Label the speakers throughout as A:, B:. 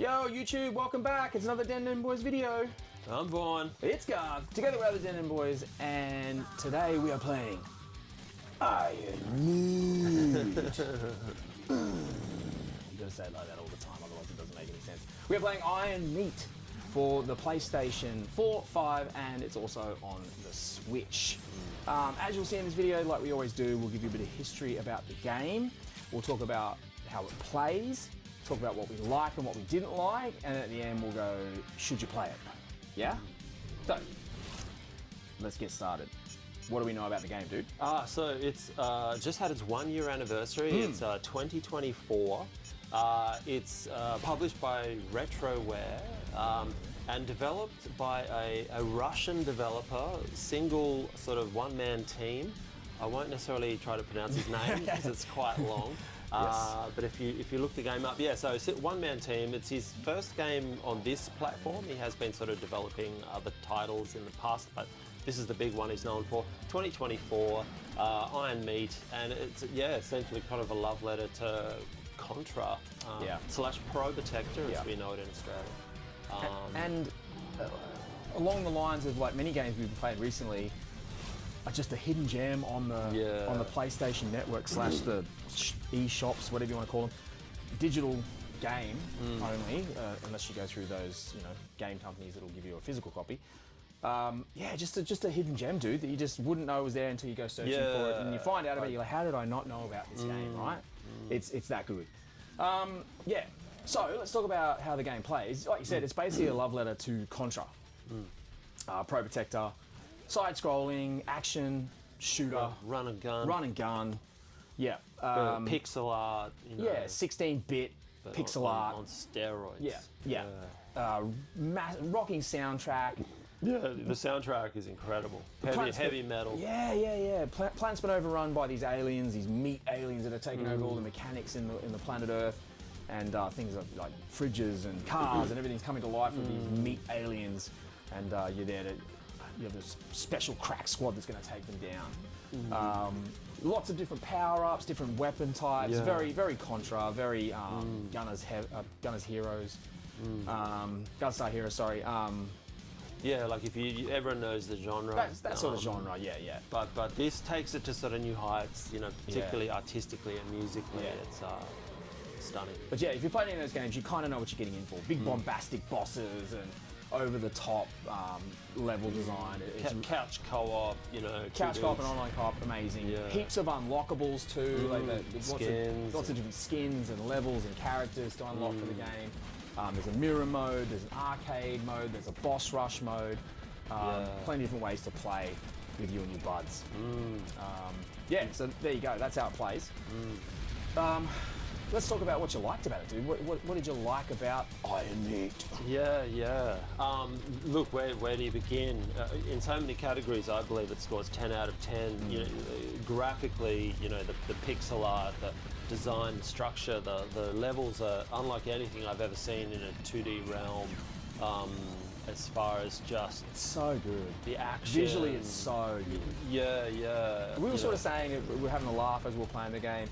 A: Yo, YouTube, welcome back. It's another Den Den Boys video.
B: I'm Vaughn.
A: It's Garth. Together we're the Den Den Boys, and today we are playing Iron Meat. You gotta say it like that all the time, otherwise it doesn't make any sense. We are playing Iron Meat for the PlayStation 4, 5, and it's also on the Switch. As you'll see in this video, like we always do, we'll give you a bit of history about the game. We'll talk about how it plays, talk about what we like and what we didn't like, and at the end we'll go, should you play it? Yeah? So, let's get started. What do we know about the game, dude?
B: So it's just had its 1 year anniversary. It's 2024. It's published by Retroware and developed by a Russian developer, single sort of one-man team. I won't necessarily try to pronounce his name because it's quite long.
A: Yes.
B: But if you look the game up, yeah, so it's a one-man team. It's his first game on this platform. He has been sort of developing other titles in the past, but this is the big one he's known for. 2024, Iron Meat, and it's, yeah, essentially kind of a love letter to Contra slash Pro Protector, as we know it in Australia.
A: And along the lines of like many games we've played recently, are just a hidden gem on the PlayStation Network slash the e-shops, whatever you want to call them. Digital game only, unless you go through those game companies that'll give you a physical copy. Yeah, just a hidden gem, dude, that you just wouldn't know was there until you go searching for it, and you find out about it. You're like, how did I not know about this game? Right? It's that good. Yeah. So let's talk about how the game plays. Like you said, it's basically a love letter to Contra, Pro Protector. Side-scrolling, action, shooter.
B: Run and gun.
A: Yeah.
B: Pixel art.
A: Yeah, 16-bit pixel art.
B: On steroids.
A: Yeah. Rocking soundtrack.
B: Yeah, the soundtrack is incredible. Heavy metal.
A: Yeah. Planet's been overrun by these aliens, these meat aliens that are taking over all the mechanics in the planet Earth. And things like fridges and cars and everything's coming to life with these meat aliens. And you're there to... You have this special crack squad that's going to take them down. Lots of different power-ups, different weapon types. Very, very Contra. Very Gunners Heroes. Gunstar Heroes. Sorry.
B: Yeah, like if everyone knows the genre.
A: That sort of genre. Yeah.
B: But this takes it to sort of new heights. Particularly artistically and musically. It's stunning.
A: But yeah, if you're playing any of those games, you kind of know what you're getting in for. Big bombastic bosses and over-the-top level design.
B: Couch co-op,
A: Couch co-op and online co-op, amazing.
B: Yeah.
A: Heaps of unlockables too, lots of different skins and levels and characters to unlock for the game. There's a mirror mode, there's an arcade mode, there's a boss rush mode. Plenty of different ways to play with you and your buds. Yeah, so there you go, that's how it plays. Let's talk about what you liked about it, dude. What did you like about Iron Meat?
B: Yeah. Look, where do you begin? In so many categories, I believe it scores 10 out of 10. Graphically, the pixel art, the design, the structure, the levels are unlike anything I've ever seen in a 2D realm. As far as just...
A: It's so good.
B: The action.
A: Visually, it's so good.
B: Yeah.
A: We were sort of saying, we were having a laugh as we were playing the game.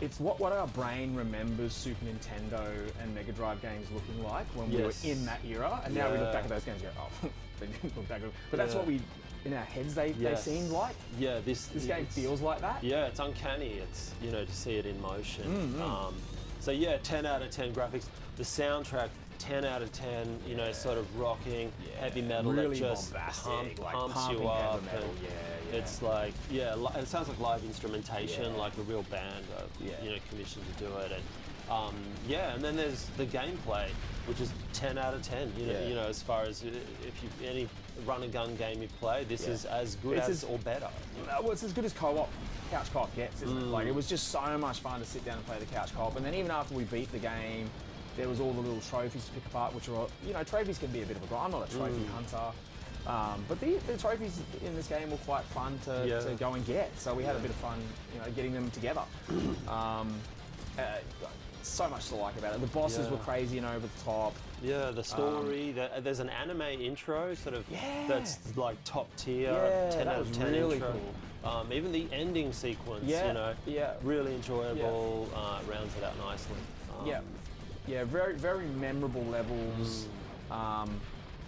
A: It's what our brain remembers Super Nintendo and Mega Drive games looking like when we were in that era, and now we look back at those games and go, oh, they didn't look that good. But that's what in our heads they seemed like.
B: Yeah,
A: this game feels like that.
B: Yeah, it's uncanny. It's to see it in motion. So yeah, 10 out of 10 graphics. The soundtrack, 10 out of 10. Sort of rocking, heavy metal
A: really
B: that just pumps you up. It's like, it sounds like live instrumentation, like a real band, commissioned to do it. And then there's the gameplay, which is 10 out of 10. As far as if any run and gun game you play, this is as good or better.
A: Well, it's as good as couch co-op gets, isn't it? Like, it was just so much fun to sit down and play the couch co-op. And then even after we beat the game, there was all the little trophies to pick apart, which are, trophies can be a bit of a grind. I'm not a trophy hunter. But the trophies in this game were quite fun to go and get. So we had a bit of fun, getting them together. So much to like about it. The bosses were crazy and over the top.
B: Yeah, the story. There's an anime intro, sort of. That's like top tier. 10 out of 10 really intro. Cool. Even the ending sequence. Really enjoyable. Rounds it out nicely.
A: Yeah, very, very memorable levels.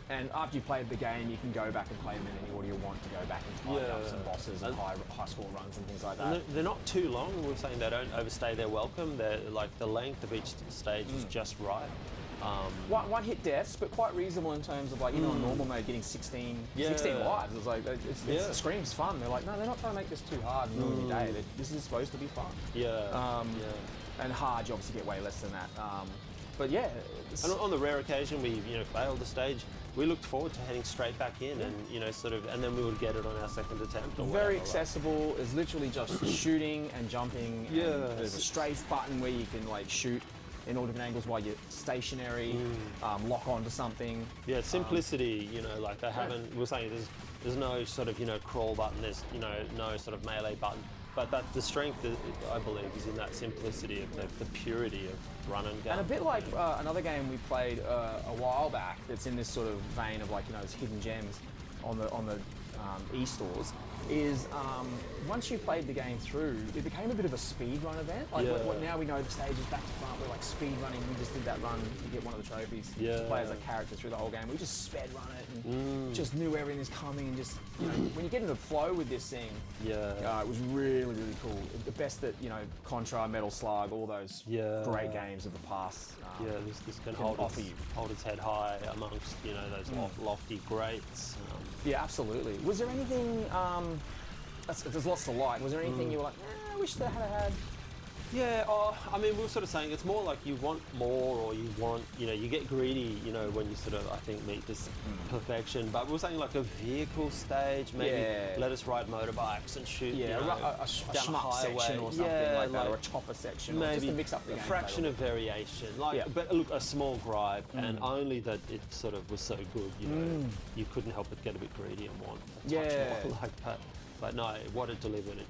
A: And after you played the game, you can go back and play them in any order you want to go back and tidy up some bosses and high score runs and things like that.
B: And they're not too long. We were saying they don't overstay their welcome. They're like the length of each stage is just right.
A: One hit deaths, but quite reasonable in terms of like, you know, in normal mode getting 16 lives. It's like, it screams fun. They're like, no, they're not trying to make this too hard and ruin your day. This is supposed to be fun. And hard, you obviously get way less than that. But yeah.
B: And on the rare occasion we, you know, failed the stage, we looked forward to heading straight back in and, you know, sort of, and then we would get it on our second attempt. Or
A: very accessible. It's literally just shooting and jumping. And there's a strafe button where you can like shoot in all different angles while you're stationary, lock onto something. Yeah,
B: simplicity, you know, like they haven't, we were saying there's no sort of, you know, crawl button, there's, you know, no sort of melee button. But the strength, I believe, is in that simplicity of the purity of run and gun.
A: And a bit like another game we played a while back that's in this sort of vein of like, you know, those hidden gems on the e-stores, is once you played the game through, it became a bit of a speed run event. Like now we know the stage is back to front, we're like speed running, we just did that run to get one of the trophies. To play as a character through the whole game. We just sped run it and just knew everything was coming and just, you know, when you get into the flow with this thing, it was really, really cool. The best that, you know, Contra, Metal Slug, all those great games of the past.
B: This can hold its head high amongst, you know, those lofty greats.
A: Yeah, absolutely. Was there anything, there's lots to like, was there anything you were like, I wish they had?
B: Yeah, I mean, we were sort of saying it's more like you want more, or you want, you know, you get greedy, you know, when you sort of, I think, meet this perfection. But we were saying like a vehicle stage, maybe let us ride motorbikes and shoot, you know,
A: a schmuck section or something like that, or a chopper section,
B: maybe
A: or just to mix up the
B: a
A: game
B: fraction of variation. Like, but look, a small gripe, and only that it sort of was so good, you know, you couldn't help but get a bit greedy and want a touch more like that. But no, what it delivered in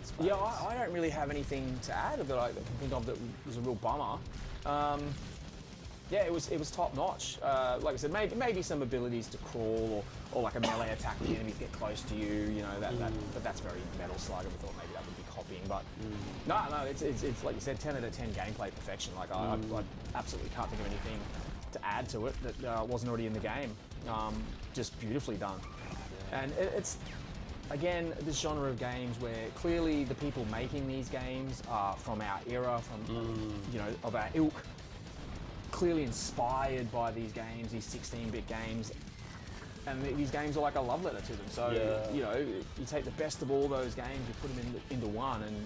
B: space.
A: Yeah, I don't really have anything to add that I can think of that was a real bummer. Yeah, it was top notch. Like I said, maybe some abilities to crawl or like a melee attack when the enemies get close to you. You know but that's very Metal Slug. I thought maybe that would be copying, but no, it's like you said, 10 out of 10 gameplay perfection. Like I absolutely can't think of anything to add to it that wasn't already in the game. Just beautifully done, and it's. Again, this genre of games where clearly the people making these games are from our era, from you know, of our ilk, clearly inspired by these games, these 16-bit games, and these games are like a love letter to them. So you know, you take the best of all those games, you put them into one, and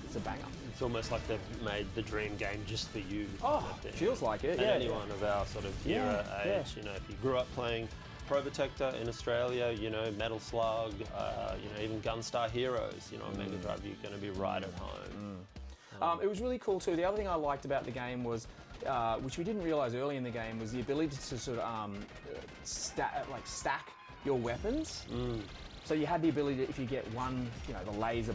A: it's a banger.
B: It's almost like they've made the dream game just for you.
A: Oh, feels like it.
B: And anyone of our sort of era, age, you know, if you grew up playing Protector in Australia, you know, Metal Slug, you know, even Gunstar Heroes, you know, on Mega Drive, you're going to be right at home.
A: It was really cool too. The other thing I liked about the game was, which we didn't realise early in the game, was the ability to sort of stack your weapons. So you had the ability to, if you get one, you know, the laser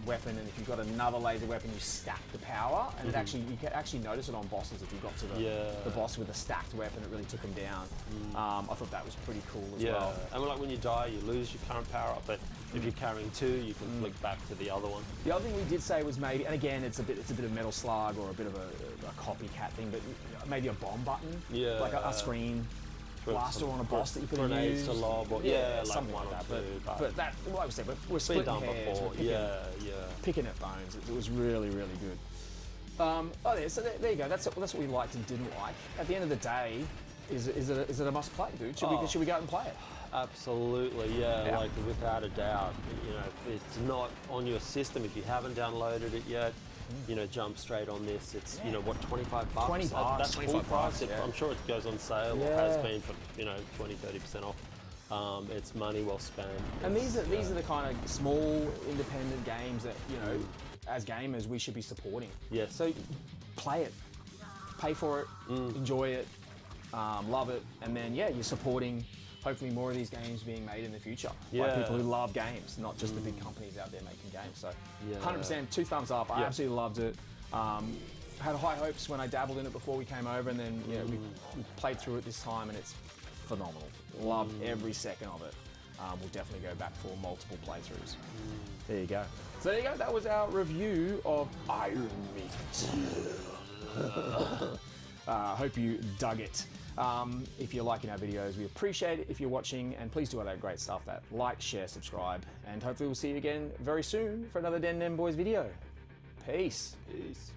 A: weapon, and if you've got another laser weapon, you stack the power, and it actually, you can actually notice it on bosses. If you got to the boss with a stacked weapon, it really took him down. I thought that was pretty cool as well.
B: And like when you die, you lose your current power up, but if you're carrying two, you can flick back to the other one.
A: The other thing we did say was maybe, and again, it's a bit of Metal Slug or a bit of a copycat thing, but maybe a bomb button, like a screen blaster on a boss that you could use.
B: To lob, or, like
A: something like that. But that, like I said, we're splitting hairs. Picking at bones. It was really, really good. So there you go. That's what we liked and didn't like. At the end of the day, is it a must play, dude? Should we go out and play it?
B: Absolutely, like without a doubt. You know, if it's not on your system, if you haven't downloaded it yet, you know, jump straight on this. It's, you know, what, $25?
A: $20.
B: That's full price. I'm sure it goes on sale or has been for, you know, 20-30% off. It's money well spent.
A: And these are the kind of small independent games that, you know, as gamers we should be supporting.
B: Yes.
A: So play it, pay for it, enjoy it, love it, and then you're supporting hopefully more of these games being made in the future by people who love games, not just the big companies out there making games. So 100%, 2 thumbs up. I absolutely loved it. Had high hopes when I dabbled in it before we came over, and then we played through it this time, and it's phenomenal. Loved every second of it. We'll definitely go back for multiple playthroughs. There you go. So there you go. That was our review of Iron Meat. Hope you dug it. If you're liking our videos, we appreciate it if you're watching, and please do all that great stuff, that like, share, subscribe, and hopefully we'll see you again very soon for another Den Den Boys video. Peace.
B: Peace.